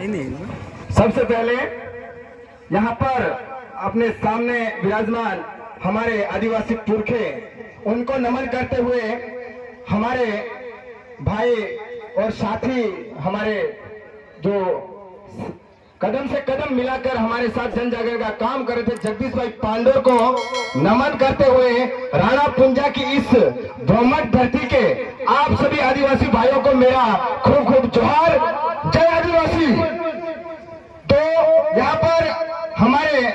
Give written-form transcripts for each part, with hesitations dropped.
सबसे पहले यहाँ पर अपने सामने विराजमान हमारे आदिवासी पुरखे, उनको नमन करते हुए हमारे भाई और साथी, हमारे जो कदम से कदम मिलाकर हमारे साथ जन जागरण का काम कर रहे थे, जगदीश भाई पांडोर को नमन करते हुए राणा पुंजा की इस दोमट धरती के आप सभी आदिवासी भाइयों को मेरा खूब खूब जोहार, जय आदिवासी। तो यहाँ पर हमारे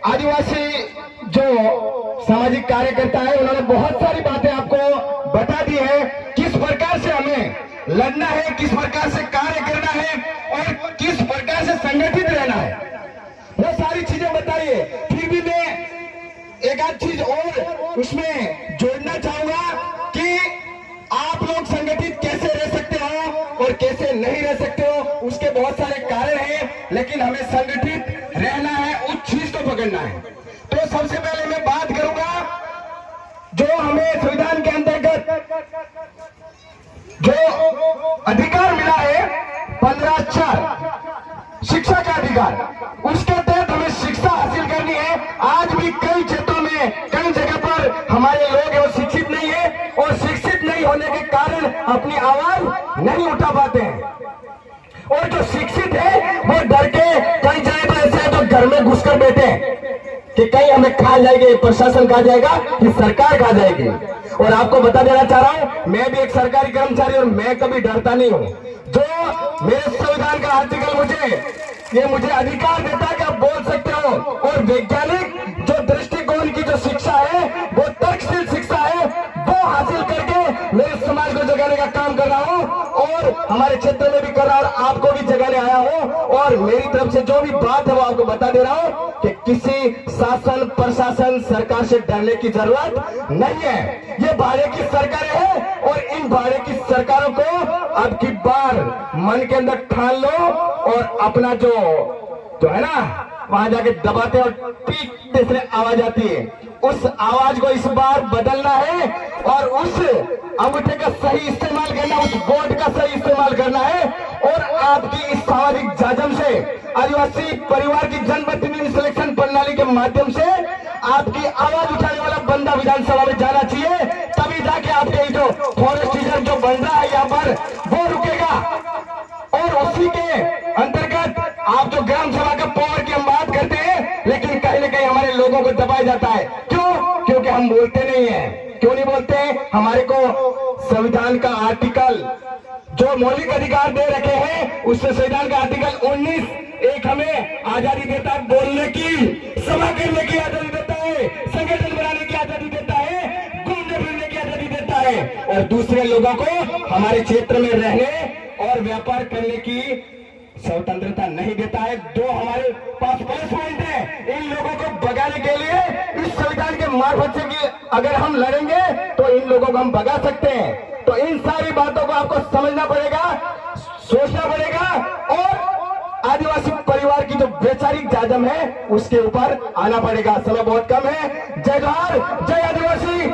आदिवासी जो सामाजिक कार्यकर्ता है, उन्होंने बहुत सारी बातें आपको बता दी है, किस प्रकार से हमें लड़ना है, किस प्रकार से कार्य करना है और किस प्रकार से संगठित रहना है, वो सारी चीजें बताइए। फिर भी मैं एक आध चीज और उसमें जोड़ना चाहूंगा कि आप लोग संगठित कैसे रह सकते हो और कैसे नहीं रह सकते हो, उसके बहुत सारे कारण हैं, लेकिन हमें संगठित रहना है, उस चीज को पकड़ना है। तो सबसे पहले मैं बात करूंगा जो हमें संविधान के अंतर्गत जो अधिकार मिला है 15(4) शिक्षा का अधिकार, उसके तहत हमें शिक्षा हासिल करनी है। आज भी कई क्षेत्रों में, कई जगह पर हमारे लोग हैं वो शिक्षित नहीं है, और शिक्षित नहीं होने के कारण अपनी आवाज नहीं उठा पाते हैं, और जो शिक्षित है वो डर के कई जगह पर ऐसे है तो घर में घुसकर बैठे कि कहीं हमें खा जाएंगे, प्रशासन खा जाएगा कि सरकार खा जाएगी। और आपको बता देना चाह रहा हूं, मैं भी एक सरकारी कर्मचारी और मैं कभी डरता नहीं हूं। जो मेरे संविधान का आर्टिकल मुझे अधिकार देता है कि आप बोल सकते हो, और वैज्ञानिक जो दृष्टिकोण की जो शिक्षा है, वो तर्कशील शिक्षा है, वो हासिल करके मेरे समाज को जगाने का काम कर रहा हूं, और हमारे क्षेत्र में भी कर रहा हूं, और आपको भी जगाने आया हूं। और मेरी तरफ से जो भी बात है वो आपको बता दे रहा हूं कि किसी शासन, प्रशासन, सरकार से डरने की जरूरत नहीं है। ये भाड़े की सरकार है, और इन भाड़े की सरकारों को अब की बार मन के अंदर ठान लो, और अपना जो है ना, वहां जाके दबाते और पीटते से आवाज आती है, उस आवाज को इस बार बदलना है, और उस अंगूठे का सही इस्तेमाल करना, उस वोट का सही इस्तेमाल करना है। और आपकी इस सामाजिक जाजम से, आदिवासी परिवार की जनप्रतिनिधि सिलेक्शन प्रणाली के माध्यम से आपकी आवाज उठाने वाला बंदा विधानसभा में जाना चाहिए, तभी जाके आपके जो फॉरेस्ट रिजर्व जो बन रहा है यहाँ पर, वो रुकेगा। और उसी के अंतर्गत आप जो ग्राम सभा का पावर की हम बात करते हैं, लेकिन कहीं न कहीं हमारे लोगों को दबाया जाता है। क्यों? क्योंकि हम बोलते नहीं है। क्यों नहीं बोलते? हमारे को संविधान का आर्टिकल जो मौलिक अधिकार दे रखे हैं, उसमें संविधान का आर्टिकल 19 एक हमें आजादी देता है, बोलने की, सभा करने की आजादी देता है, संगठन बनाने की आजादी देता है, घूमने फिरने की आजादी देता है, और दूसरे लोगों को हमारे क्षेत्र में रहने और व्यापार करने की स्वतंत्रता नहीं देता है। दो हमारे पास प्लस पॉइंट है, इन लोगों को भगाने के लिए इस संविधान के मार्फत से कि अगर हम लड़ेंगे तो इन लोगों को हम भगा सकते हैं। तो इन सारी बातों को आपको समझना पड़ेगा, सोचना पड़ेगा, और आदिवासी परिवार की जो वैचारिक जाजम है उसके ऊपर आना पड़ेगा। समय बहुत कम है। जय जोहार, जय आदिवासी।